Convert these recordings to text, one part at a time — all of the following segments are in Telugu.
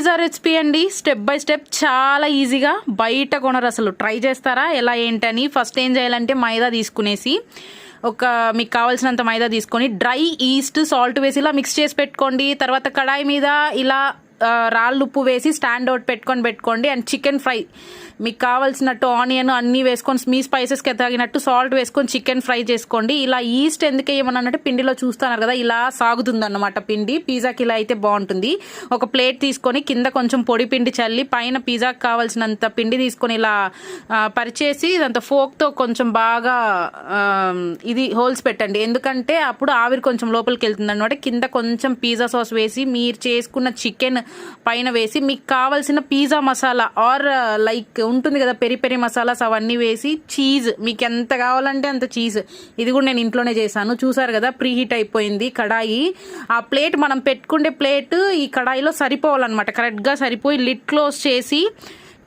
పిజ్జా రెసిపీ అండి. స్టెప్ బై స్టెప్ చాలా ఈజీగా, బయట కొనరు అసలు. ట్రై చేస్తారా ఎలా ఏంటని? ఫస్ట్ ఏం చేయాలంటే మైదా తీసుకునేసి మీకు కావాల్సినంత మైదా తీసుకొని డ్రై ఈస్ట్ సాల్ట్ వేసి ఇలా మిక్స్ చేసి పెట్టుకోండి. తర్వాత కడాయి మీద ఇలా రాళ్ళు ఉప్పు వేసి స్టాండ్ అవుట్ పెట్టుకోండి. అండ్ చికెన్ ఫ్రై మీకు కావాల్సినట్టు ఆనియన్ అన్నీ వేసుకొని మీ స్పైసెస్కి తగినట్టు సాల్ట్ వేసుకొని చికెన్ ఫ్రై చేసుకోండి. ఇలా ఈస్ట్ ఎందుకు వేయమన్నట్టు పిండిలో చూస్తున్నారు కదా, ఇలా సాగుతుంది అన్నమాట పిండి. పిజ్జాకి ఇలా అయితే బాగుంటుంది. ఒక ప్లేట్ తీసుకొని కింద కొంచెం పొడి పిండి చల్లి పైన పిజ్జాకి కావాల్సినంత పిండి తీసుకొని ఇలా పరిచేసి దాంతో ఫోక్తో కొంచెం బాగా ఇది హోల్స్ పెట్టండి. ఎందుకంటే అప్పుడు ఆవిరి కొంచెం లోపలికి వెళ్తుంది అనమాట. కింద కొంచెం పిజ్జా సాస్ వేసి మీరు చేసుకున్న చికెన్ పైన వేసి మీకు కావాల్సిన పిజ్జా మసాలా ఆర్ లైక్ ఉంటుంది కదా పెరి పెరి మసాలాస్ అవన్నీ వేసి చీజ్ మీకు ఎంత కావాలంటే అంత చీజ్. ఇది కూడా నేను ఇంట్లోనే చేశాను. చూసారు కదా, ప్రీ హీట్ అయిపోయింది కడాయి. ఆ ప్లేట్ మనం పెట్టుకునే ప్లేట్ ఈ కడాయిలో సరిపోవాలన్నమాట. కరెక్ట్గా సరిపోయి లిడ్ క్లోజ్ చేసి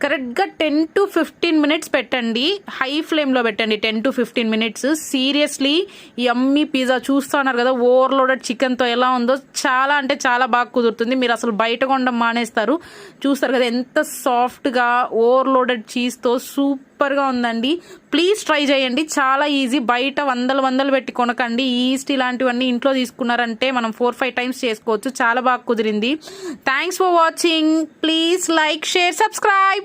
కరెక్ట్గా 10 to 15 minutes పెట్టండి. హై ఫ్లేమ్లో పెట్టండి 10 to 15 minutes. సీరియస్లీ ఈ యమ్మీ పిజ్జా చూస్తున్నారు కదా, ఓవర్లోడెడ్ చికెన్తో ఎలా ఉందో చాలా అంటే చాలా బాగా కుదురుతుంది. మీరు అసలు బయట కొనడం మానేస్తారు. చూస్తారు కదా ఎంత సాఫ్ట్గా ఓవర్లోడెడ్ చీజ్తో సూపర్గా ఉందండి. ప్లీజ్ ట్రై చేయండి, చాలా ఈజీ. బయట వందలు పెట్టి కొనకండి. ఈస్ట్ ఇలాంటివన్నీ ఇంట్లో తీసుకున్నారంటే మనం 4-5 times చేసుకోవచ్చు. చాలా బాగా కుదిరింది. Thanks for watching. Please like, share, subscribe.